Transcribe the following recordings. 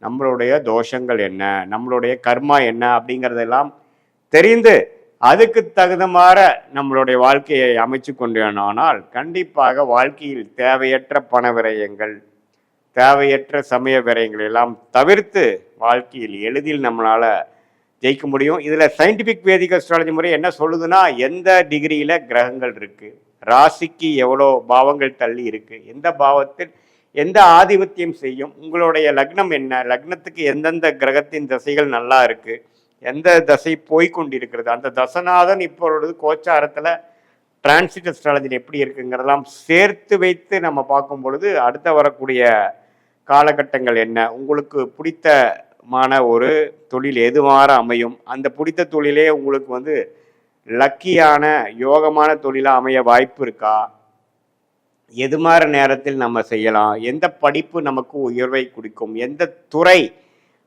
நம்மளுடைய தோஷங்கள் என்ன, நம்மளுடைய கர்மா என்ன அப்படிங்கிறதெல்லாம் தெரிந்து அதுக்கு தகுந்தமாற நம்மளுடைய வாழ்க்கையை அமைச்சு கொண்டோமானால் கண்டிப்பாக வாழ்க்கையில் தேவையற்ற பண விரயங்கள், தேவையற்ற சமய விரயங்கள் எல்லாம் தவிர்த்து வாழ்க்கையில் எளிதில் நம்மளால ஜெயிக்க முடியும். இதுல சயின்டிபிக் வேதிக் அஸ்ட்ராலஜி முறை என்ன சொல்லுதுன்னா, எந்த டிகிரியில கிரகங்கள் இருக்கு, ராசிக்கு எவ்வளோ பாவங்கள் தள்ளி இருக்கு, எந்த பாவத்தில் எந்த ஆதிபத்தியம் செய்யும், உங்களுடைய லக்னம் என்ன, லக்னத்துக்கு எந்தெந்த கிரகத்தின் திசைகள் நல்லா இருக்கு, எந்த தசை போய்கொண்டிருக்கிறது, அந்த தசநாதன் இப்பொழுது கோச்சாரத்தில் டிரான்சிட் அஸ்ட்ராலஜியில் எப்படி இருக்குங்கிறதெல்லாம் சேர்த்து வைத்து நம்ம பார்க்கும் பொழுது அடுத்த வரக்கூடிய காலகட்டங்கள் என்ன, உங்களுக்கு பிடித்தமான ஒரு தொழில் எதுவாறு அமையும், அந்த பிடித்த தொழிலே உங்களுக்கு லக்கியான யோகமான தொழிலாக அமைய வாய்ப்பு இருக்கா, எது மாதிரி நேரத்தில் நம்ம செய்யலாம், எந்த படிப்பு நமக்கு உயர்வை கொடுக்கும், எந்த துறை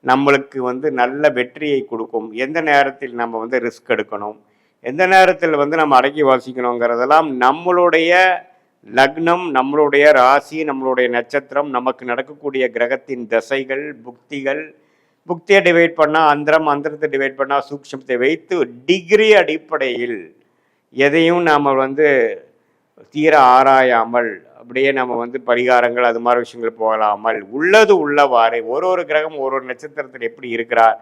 நம்மளுக்கு நல்ல வெற்றியை கொடுக்கும், எந்த நேரத்தில் நம்ம ரிஸ்க் எடுக்கணும், எந்த நேரத்தில் நம்ம அடக்கி வாசிக்கணுங்கிறதெல்லாம் நம்மளுடைய லக்னம், நம்மளுடைய ராசி, நம்மளுடைய நட்சத்திரம், நமக்கு நடக்கக்கூடிய கிரகத்தின் தசைகள், புக்திகள், புக்தியை டிவைட் பண்ணால் அந்தரம், அந்தரத்தை டிவைட் பண்ணால் சூக்ஷ்மத்தை வைத்து டிகிரி அடிப்படையில் எதையும் நாம் தீர ஆராயாமல் அப்படியே நம்ம பரிகாரங்கள் அது மாதிரி விஷயங்கள் போகலாமல் உள்ளது உள்ளவாறு ஒரு கிரகம் ஒரு நட்சத்திரத்தில் எப்படி இருக்கிறார்